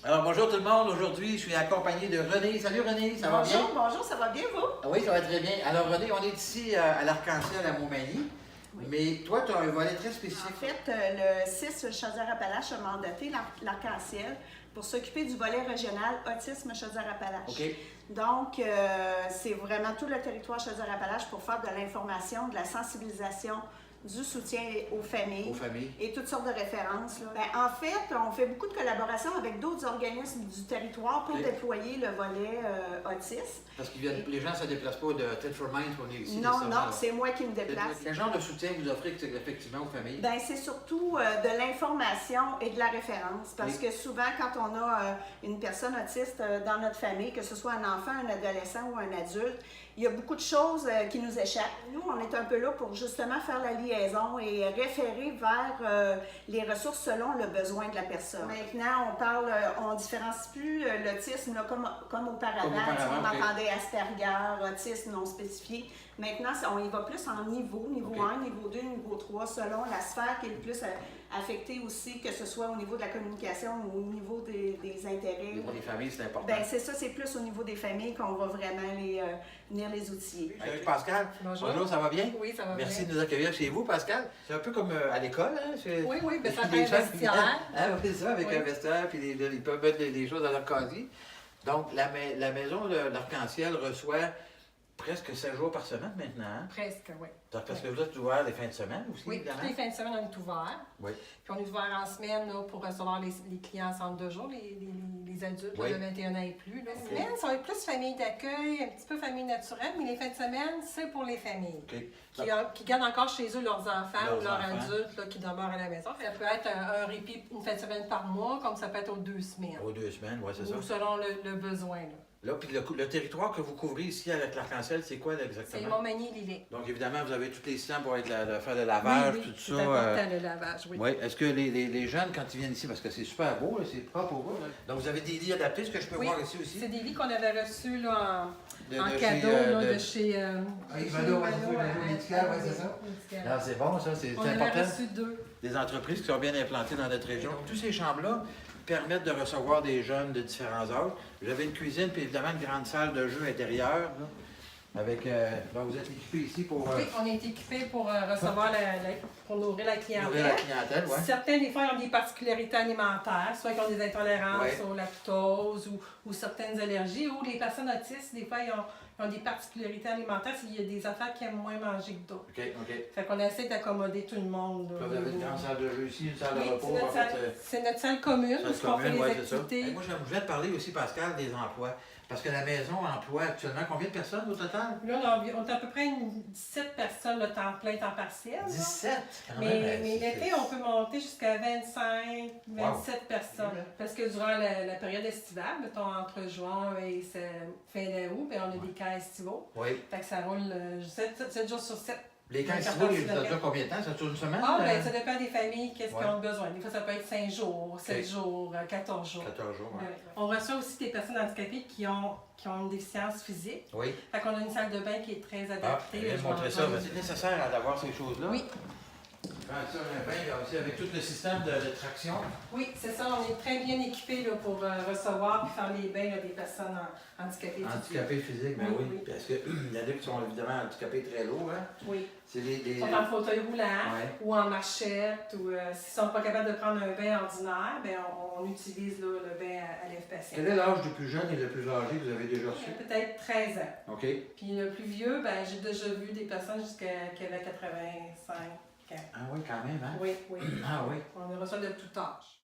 Alors bonjour tout le monde, aujourd'hui je suis accompagné de René. Salut René, ça va bien? Bonjour, ça va bien vous? Oui, ça va très bien. Alors René, on est ici à l'Arc-en-Ciel à Montmagny, Oui. mais toi tu as un volet très En spécifique. fait, le CIS Chaudière-Appalaches a mandaté l'Arc-en-Ciel pour s'occuper du volet régional Autisme Chaudière-Appalaches. OK. Donc, c'est vraiment tout le territoire Chaudière-Appalaches pour faire de l'information, de la sensibilisation, du soutien aux familles. Et toutes sortes de références. Là. Ben, en fait, on fait beaucoup de collaborations avec d'autres organismes du territoire pour déployer le volet autisme. Parce que les gens ne se déplacent pas de Tête for Mind pour venir ici. Non, c'est moi qui me déplace. Quel genre de soutien vous offrez effectivement aux familles? Ben, c'est surtout de l'information et de la référence. Parce que souvent, quand on a une personne autiste dans notre famille, que ce soit un enfant, un adolescent ou un adulte, il y a beaucoup de choses qui nous échappent. Nous, on est un peu là pour justement faire la liaison et référer vers les ressources selon le besoin de la personne. Maintenant, on différencie plus l'autisme comme auparavant. On entendait Asperger, autisme non spécifié. Maintenant, on y va plus en niveau 1, niveau 2, niveau 3, selon la sphère qui est le plus affectée aussi, que ce soit au niveau de la communication ou au niveau des intérêts. Pour les familles, c'est important. Ben, c'est ça, c'est plus au niveau des familles qu'on va vraiment venir les outiller. Salut Pascal. Bonjour. Ça va bien? Oui, ça va Merci bien. de nous accueillir chez vous, Pascal. C'est un peu comme à l'école, hein? Oui, ben ça Les fait un gens qui viennent, vestiaire. c'est ça, avec Oui. un vestiaire, puis ils peuvent mettre des choses dans leur casier. Donc, la maison de l'Arc-en-Ciel reçoit presque 7 jours par semaine maintenant. Hein? Presque, oui. Donc, parce que vous êtes ouvert les fins de semaine aussi, Oui, évidemment. toutes les fins de semaine, on est ouvert. Oui. Puis on est ouvert en semaine là, pour recevoir les clients en centre de jour, les adultes là, Oui. de 21 ans et plus. Là. Les semaines, ça va être plus famille d'accueil, un petit peu famille naturelle, mais les fins de semaine, c'est pour les familles. OK. Qui gardent encore chez eux leurs enfants Leurs ou leurs enfants. adultes là, qui demeurent à la maison. Ça peut être un répit une fin de semaine par mois, comme ça peut être aux 2 semaines. Aux 2 semaines, oui, c'est ça. Ou selon le besoin. Là. Là, puis le territoire que vous couvrez ici avec l'Arc-en-Ciel, c'est quoi là, C'est exactement? Montmagny-Lillet. Donc, évidemment, vous avez tous les systèmes pour être faire le lavage, Oui, tout c'est ça. important le lavage, oui. Oui. Est-ce que les jeunes, quand ils viennent ici, parce que c'est super beau, là, c'est propre au bout, là. Donc, vous avez des lits adaptés, ce que je peux Oui, voir ici aussi? c'est des lits qu'on avait reçus là, De en chez, cadeau de- de chez. Ivalo, médical, ouais, c'est ça. médical. Non, c'est bon, ça, c'est On avait important. reçu 2. Des entreprises qui sont bien implantées dans notre région. Tous ces chambres-là permettent de recevoir des jeunes de différents âges. Vous avez une cuisine, puis évidemment une grande salle de jeu intérieure, là, avec... donc, vous êtes équipés ici pour... Oui, on est équipés pour recevoir pour nourrir la clientèle. nourrir la clientèle, ouais. Certains, des fois, ils ont des particularités alimentaires, soit qu'ils ont des intolérances Ouais. au lactose ou certaines allergies, ou les personnes autistes, des fois, ils ont des particularités alimentaires, il y a des affaires qui aiment moins manger que d'autres. OK, OK. Fait qu'on essaie d'accommoder tout le monde. Là, vous avez une grande salle de jeu ici, une salle de Oui, repos. c'est notre, en fait, c'est notre salle commune, où on fait les ouais, c'est ça. activités. Et moi, je voulais te parler aussi, Pascal, des emplois. Parce que la maison emploie actuellement combien de personnes au total? Là, on est à peu près 17 personnes, le temps plein, temps partiel. là. 17! Quand Mais même, l'été, on peut monter jusqu'à 25, 27 personnes. Parce que durant la période estivale, mettons entre juin et fin d'août, ben, on a des camps estivaux. Oui. Fait que ça roule 7 jours sur 7. Les camps estivaux, ça dure combien de temps? Ça dure une semaine? Ah, ben, ça dépend des familles, qu'est-ce Ouais. qu'ils ont besoin. Des fois, ça peut être 5 jours, 7 jours, 14 jours. 14 jours, oui. Ouais. On reçoit aussi des personnes handicapées qui ont une déficience physique. Oui. Fait qu'on a une salle de bain qui est très Ah, adaptée. je vais Je montrer vais ça. en Ben, c'est nécessaire d'avoir ces choses-là. Oui. Ça, un bain, là, aussi, avec tout le système de traction. Oui, c'est ça. On est très bien équipés là, pour recevoir et faire les bains là, des personnes handicapées. Handicapés physiques, ben Oui, oui. oui. Parce qu'il y en a qui sont évidemment handicapés très lourds. Hein? Oui. C'est des... Ils sont en fauteuil roulant Ouais. ou en marchette ou s'ils ne sont pas capables de prendre un bain ordinaire, ben, on utilise là, le bain à lèvres patient. Quel est l'âge du plus jeune et le plus âgé que vous avez déjà reçu? Peut-être 13 ans. OK. Puis le plus vieux, ben, j'ai déjà vu des personnes qui avaient 85 ans. Ah oui, quand même, hein? Oui, oui. Ah oui. On reçoit de tout âge.